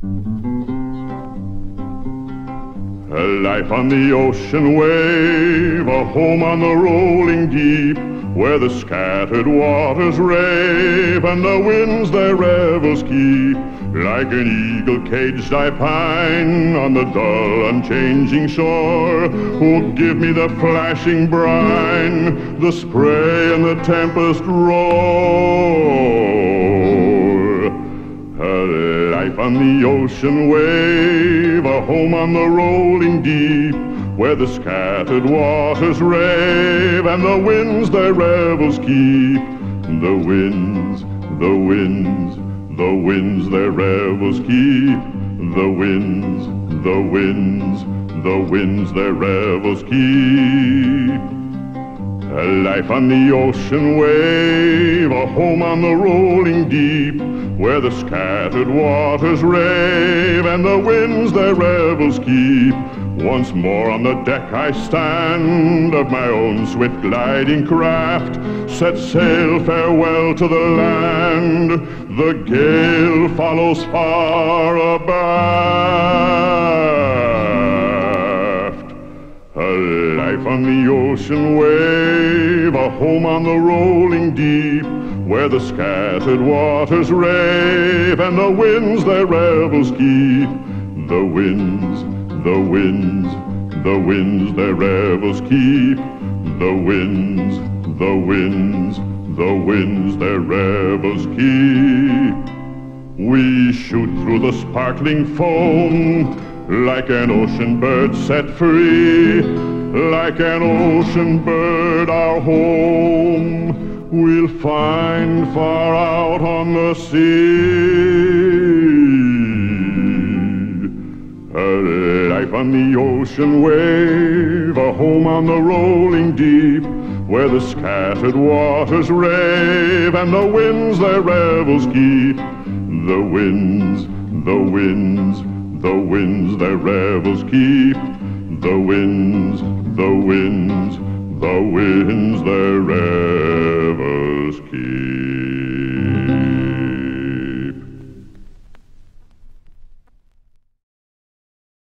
A life on the ocean wave, a home on the rolling deep, where the scattered waters rave and the winds their revels keep. Like an eagle caged I pine on the dull unchanging shore. Oh, give me the flashing brine, the spray and the tempest roar. A life on the ocean wave, a home on the rolling deep, where the scattered waters rave and the winds their revels keep. The winds, the winds, the winds their revels keep. The winds, the winds, the winds their revels keep. A life on the ocean wave, a home on the rolling deep, where the scattered waters rave and the winds their revels keep. Once more on the deck I stand of my own swift gliding craft, set sail, farewell to the land, the gale follows far abaft. A life on the ocean wave, a home on the rolling deep, where the scattered waters rave and the winds their revels keep. The winds, the winds, the winds their revels keep. The winds, the winds, the winds their revels keep. We shoot through the sparkling foam like an ocean bird set free. Like an ocean bird our home we'll find far out on the sea. A life on the ocean wave, a home on the rolling deep, where the scattered waters rave and the winds their revels keep. The winds, the winds, the winds their revels keep. The winds, the winds, the winds their revels